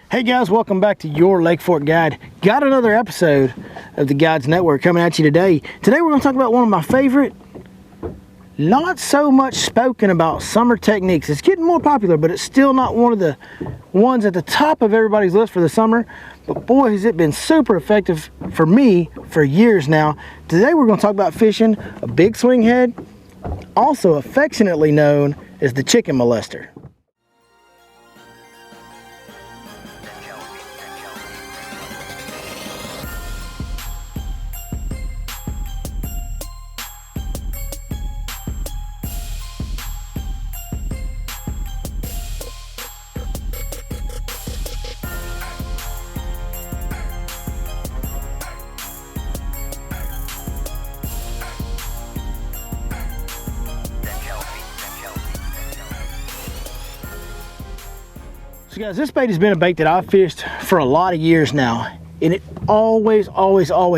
Hey guys, welcome back to your Lake Fork Guide. Got another episode of the Guides Network coming at you today. Today we're going to talk about one of my favorite, not so much spoken about summer techniques. It's getting more popular, but it's still not one of the ones at the top of everybody's list for the summer. But boy, has it been super effective for me for years now. Today we're going to talk about fishing a big swing head, also affectionately known as the chicken molester. So guys, this bait has been a bait that I've fished for a lot of years now, and it always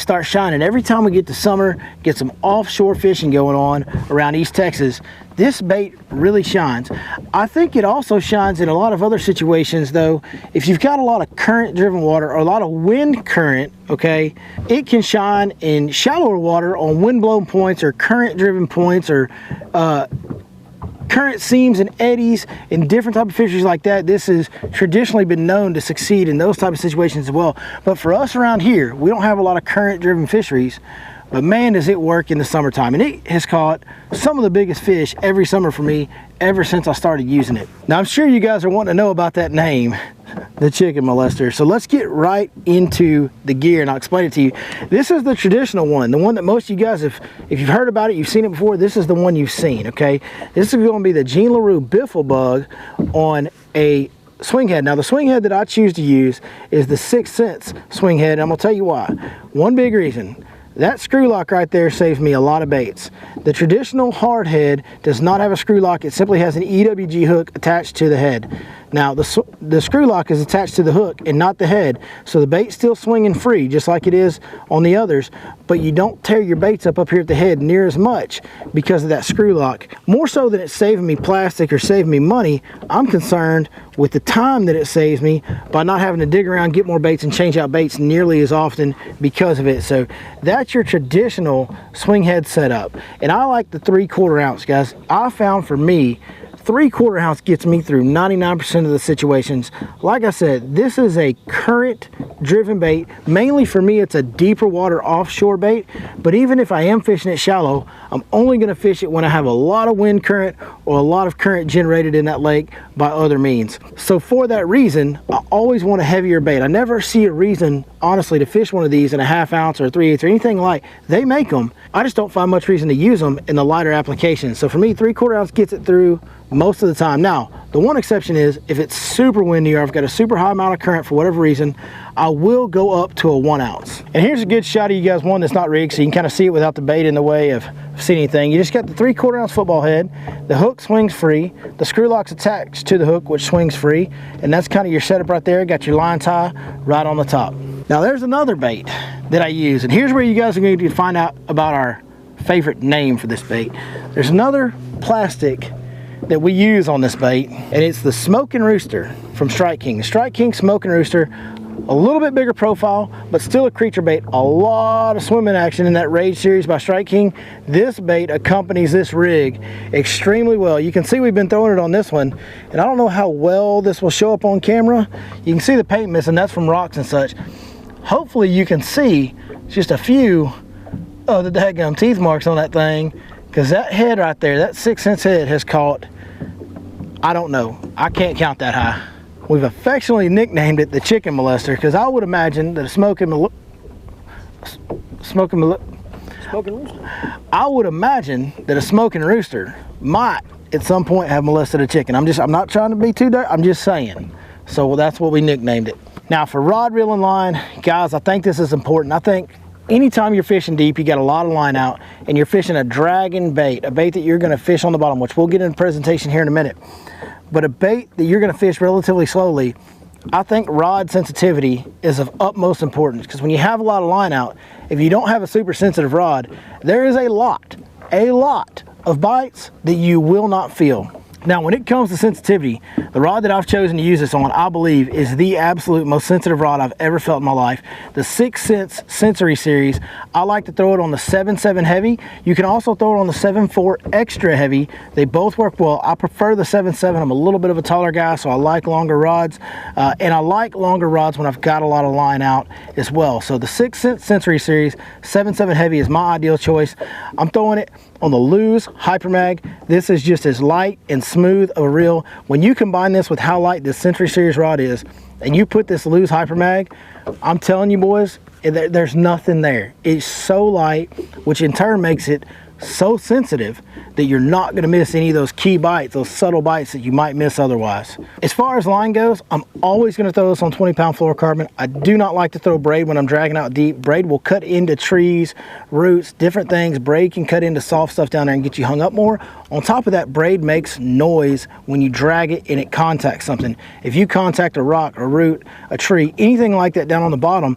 starts shining. Every time we get to summer, get some offshore fishing going on around East Texas, this bait really shines. I think it also shines in a lot of other situations though. If you've got a lot of current driven water or a lot of wind current, okay, it can shine in shallower water on wind blown points or current driven points or current seams and eddies and different type of fisheries like that. This has traditionally been known to succeed in those type of situations as well. But for us around here, we don't have a lot of current driven fisheries, but man, does it work in the summertime. And it has caught some of the biggest fish every summer for me ever since I started using it. Now I'm sure you guys are wanting to know about that name, the chicken molester. So let's get right into the gear and I'll explain it to you. This is the traditional one, the one that most of you guys have, if you've heard about it, you've seen it before, this is the one you've seen, okay? This is going to be the Jean LaRue Biffle Bug on a swing head. Now the swing head that I choose to use is the 6 Sense swing head, and I'm going to tell you why. One big reason. That screw lock right there saves me a lot of baits. The traditional hard head does not have a screw lock. It simply has an EWG hook attached to the head. Now the screw lock is attached to the hook and not the head, so the bait's still swinging free just like it is on the others, but you don't tear your baits up here at the head near as much because of that screw lock. More so than it's saving me plastic or saving me money, I'm concerned with the time that it saves me by not having to dig around, get more baits, and change out baits nearly as often because of it. So that's your traditional swing head setup. And I like the 3/4 ounce, guys. I found for me, 3/4 ounce gets me through 99% of the situations. Like I said, this is a current driven bait. Mainly for me, it's a deeper water offshore bait, but even if I am fishing it shallow, I'm only gonna fish it when I have a lot of wind current or a lot of current generated in that lake by other means. So for that reason, I always want a heavier bait. I never see a reason, honestly, to fish one of these in a 1/2 ounce or a 3/8 or anything like. They make them. I just don't find much reason to use them in the lighter applications. So for me, 3/4 ounce gets it through most of the time. Now, the one exception is if it's super windy or I've got a super high amount of current for whatever reason, I will go up to a 1 ounce. And here's a good shot of you guys, one that's not rigged, so you can kind of see it without the bait in the way of seeing anything. You just got the 3/4 ounce football head, the hook swings free, the screw lock's attached to the hook, which swings free, and that's kind of your setup right there. Got your line tie right on the top. Now there's another bait that I use, and here's where you guys are going to find out about our favorite name for this bait. There's another plastic that we use on this bait, and it's the Smoking Rooster from Strike King. The Strike King Smoking Rooster, a little bit bigger profile, but still a creature bait. A lot of swimming action in that Rage series by Strike King. This bait accompanies this rig extremely well. You can see we've been throwing it on this one, and I don't know how well this will show up on camera. You can see the paint missing, that's from rocks and such. Hopefully you can see just a few of the daggum teeth marks on that thing, because that head right there, that 6 Sense head has caught, I don't know, I can't count that high. We've affectionately nicknamed it the chicken molester because I would imagine that a smoking rooster. I would imagine that a smoking rooster might at some point have molested a chicken. I'm not trying to be too dirty, I'm just saying. So that's what we nicknamed it. Now for rod, reel, and line, guys, I think this is important. I think anytime you're fishing deep, you got a lot of line out, and you're fishing a dragging bait, a bait that you're gonna fish on the bottom, which we'll get in the presentation here in a minute. But a bait that you're gonna fish relatively slowly, I think rod sensitivity is of utmost importance, because when you have a lot of line out, if you don't have a super sensitive rod, there is a lot of bites that you will not feel. Now, when it comes to sensitivity, the rod that I've chosen to use this on, I believe, is the absolute most sensitive rod I've ever felt in my life. The 6 Sense Sensory Series. I like to throw it on the 7.7 heavy. You can also throw it on the 7.4 extra heavy. They both work well. I prefer the 7.7. I'm a little bit of a taller guy, so I like longer rods. And I like longer rods when I've got a lot of line out as well. So the 6 Sense Sensory Series 7.7 heavy is my ideal choice. I'm throwing it on the Lew's Hypermag. This is just as light and smooth of a reel. When you combine this with how light this Sensory Series rod is, and you put this Lew's Hypermag, I'm telling you boys, there's nothing there. It's so light, which in turn makes it so sensitive that you're not going to miss any of those key bites, those subtle bites that you might miss otherwise. As far as line goes, I'm always going to throw this on 20-pound fluorocarbon. I do not like to throw braid when I'm dragging out deep. Braid will cut into trees, roots, different things. Braid can cut into soft stuff down there and get you hung up more. On top of that, braid makes noise when you drag it and it contacts something. If you contact a rock, a root, a tree, anything like that down on the bottom,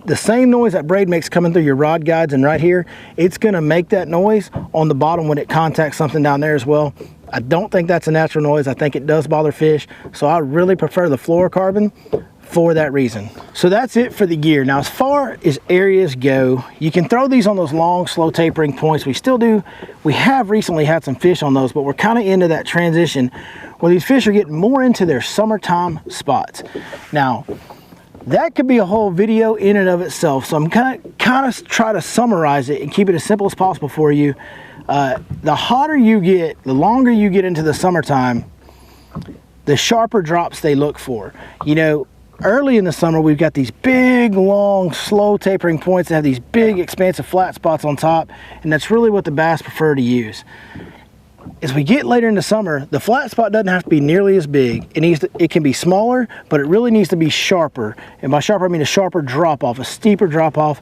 the same noise that braid makes coming through your rod guides and right here, it's going to make that noise on the bottom when it contacts something down there as well. I don't think that's a natural noise. I think it does bother fish, so I really prefer the fluorocarbon for that reason. So that's it for the gear. Now, as far as areas go, you can throw these on those long, slow tapering points. We have recently had some fish on those, but we're kind of into that transition where these fish are getting more into their summertime spots. Now, that could be a whole video in and of itself, so I'm kind of try to summarize it and keep it as simple as possible for you. The hotter you get, the longer you get into the summertime, the sharper drops they look for. You know, early in the summer, we've got these big, long, slow tapering points that have these big, expansive flat spots on top, and that's really what the bass prefer to use. As we get later in the summer, the flat spot doesn't have to be nearly as big. It can be smaller, but it really needs to be sharper. And by sharper, I mean a sharper drop off, a steeper drop off,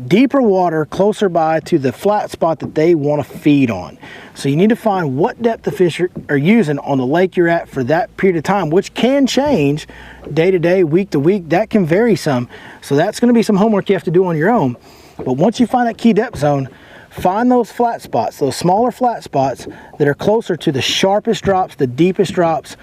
deeper water closer by to the flat spot that they want to feed on. So you need to find what depth the fish are using on the lake you're at for that period of time, which can change day to day, week to week. That can vary some. So that's going to be some homework you have to do on your own. But once you find that key depth zone, find those flat spots, those smaller flat spots that are closer to the sharpest drops, the deepest drops,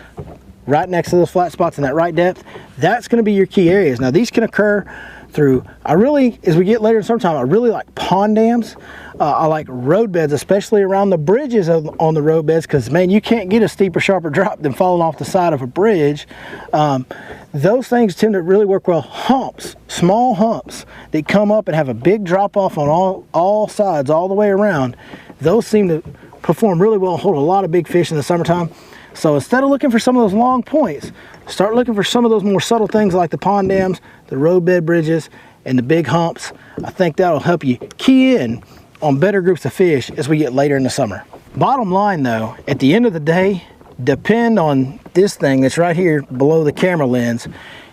right next to those flat spots in that right depth. That's going to be your key areas. Now, these can occur through, as we get later in summertime, I really like pond dams. I like road beds, especially around the bridges on the road beds, because, man, you can't get a steeper, sharper drop than falling off the side of a bridge. Those things tend to really work well. Humps, small humps that come up and have a big drop off on all sides, all the way around. Those seem to perform really well, hold a lot of big fish in the summertime. So instead of looking for some of those long points, start looking for some of those more subtle things like the pond dams, the roadbed bridges, and the big humps. I think that'll help you key in on better groups of fish as we get later in the summer. Bottom line though, at the end of the day, depend on this thing that's right here below the camera lens,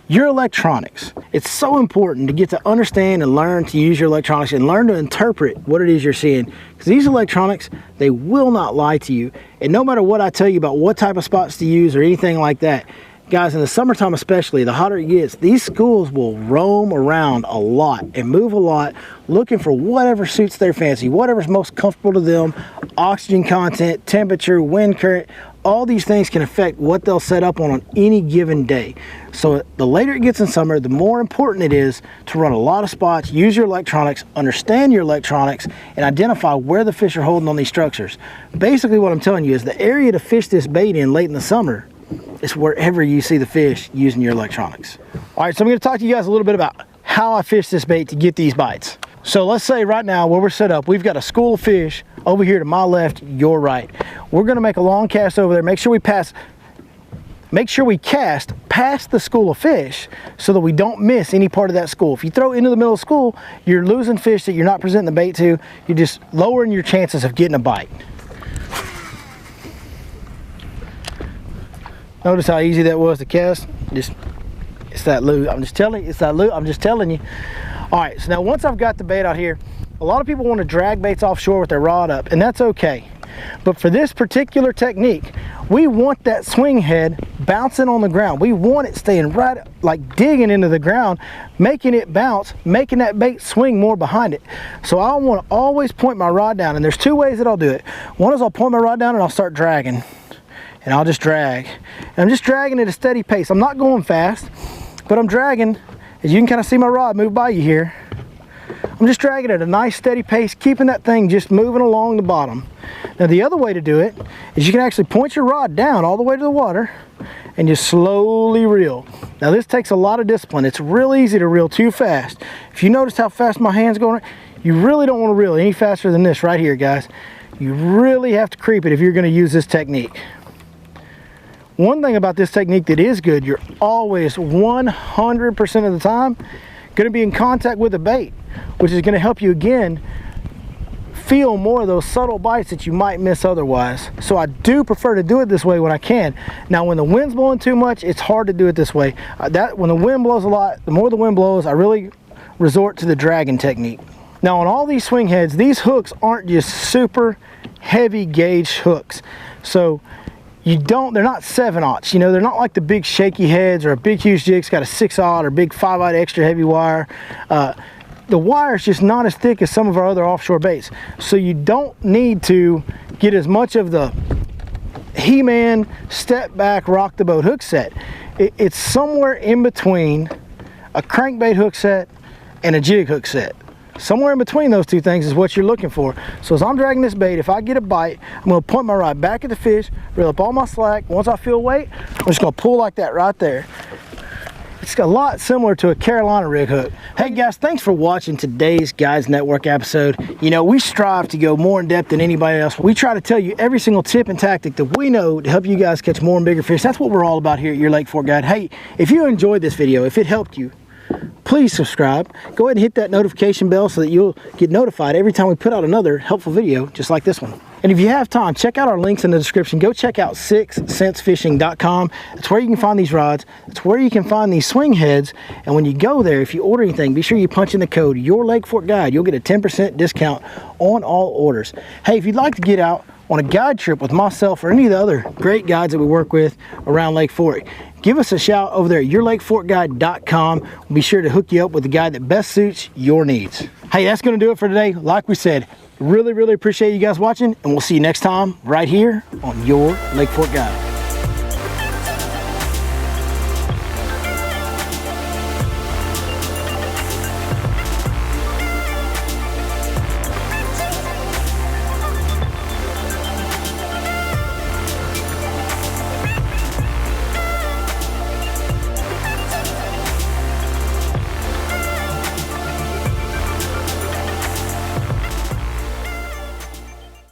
your electronics. It's so important to get to understand and learn to use your electronics and learn to interpret what it is you're seeing. Because these electronics, they will not lie to you. And no matter what I tell you about what type of spots to use or anything like that, guys, in the summertime especially, the hotter it gets, these schools will roam around a lot and move a lot, looking for whatever suits their fancy, whatever's most comfortable to them. Oxygen content, temperature, wind current, all these things can affect what they'll set up on any given day. So the later it gets in summer, the more important it is to run a lot of spots, use your electronics, understand your electronics, and identify where the fish are holding on these structures. Basically what I'm telling you is the area to fish this bait in late in the summer is wherever you see the fish using your electronics. All right, so I'm going to talk to you guys a little bit about how I fish this bait to get these bites. So let's say right now where we're set up, we've got a school of fish over here to my left, your right. We're going to make a long cast over there. Make sure we cast past the school of fish so that we don't miss any part of that school. If you throw into the middle of school, you're losing fish that you're not presenting the bait to. You're just lowering your chances of getting a bite. Notice how easy that was to cast. It's that lure. I'm just telling you, it's that lure. I'm just telling you. All right, so now once I've got the bait out here, a lot of people want to drag baits offshore with their rod up, and that's okay. But for this particular technique, we want that swing head bouncing on the ground. We want it staying right, like digging into the ground, making it bounce, making that bait swing more behind it. So I want to always point my rod down, and there's two ways that I'll do it. One is I'll point my rod down and I'll start dragging. and I'll just drag. And I'm just dragging at a steady pace. I'm not going fast, but I'm dragging. As you can kind of see my rod move by you here, I'm just dragging at a nice steady pace, keeping that thing just moving along the bottom. Now the other way to do it is you can actually point your rod down all the way to the water and just slowly reel. Now this takes a lot of discipline. It's real easy to reel too fast. If you notice how fast my hand's going, you really don't want to reel any faster than this right here, guys. You really have to creep it if you're going to use this technique. One thing about this technique that is good, you're always 100% of the time going to be in contact with the bait, which is going to help you again feel more of those subtle bites that you might miss otherwise. So I do prefer to do it this way when I can. Now when the wind's blowing too much, it's hard to do it this way. When the wind blows a lot, the more the wind blows, I really resort to the dragging technique. Now on all these swing heads, these hooks aren't just super heavy gauge hooks. So they're not 7/0, you know, they're not like the big shaky heads or a big huge jig's got a 6/0 or big 5/0 extra heavy wire. The wire is just not as thick as some of our other offshore baits. So you don't need to get as much of the He-Man step back rock the boat hook set. It's somewhere in between a crankbait hook set and a jig hook set. Somewhere in between those two things is what you're looking for. So as I'm dragging this bait, if I get a bite, I'm going to point my rod back at the fish, reel up all my slack. Once I feel weight, I'm just going to pull like that right there. It's a lot similar to a Carolina rig hook. Hey guys, thanks for watching today's Guides Network episode. You know, we strive to go more in depth than anybody else. We try to tell you every single tip and tactic that we know to help you guys catch more and bigger fish. That's what we're all about here at your Lake Fork Guide. Hey, if you enjoyed this video, if it helped you, please subscribe. Go ahead and hit that notification bell so that you'll get notified every time we put out another helpful video just like this one. And if you have time, check out our links in the description. Go check out 6centsfishing.com. That's where you can find these rods. That's where you can find these swing heads. And when you go there, if you order anything, be sure you punch in the code Your Lake Fork Guide. You'll get a 10% discount on all orders. Hey, if you'd like to get out on a guide trip with myself or any of the other great guides that we work with around Lake Fork, give us a shout over there at yourlakeforkguide.com. We'll be sure to hook you up with the guide that best suits your needs. Hey, that's going to do it for today. Like we said, really appreciate you guys watching, and we'll see you next time right here on Your Lake Fork Guide.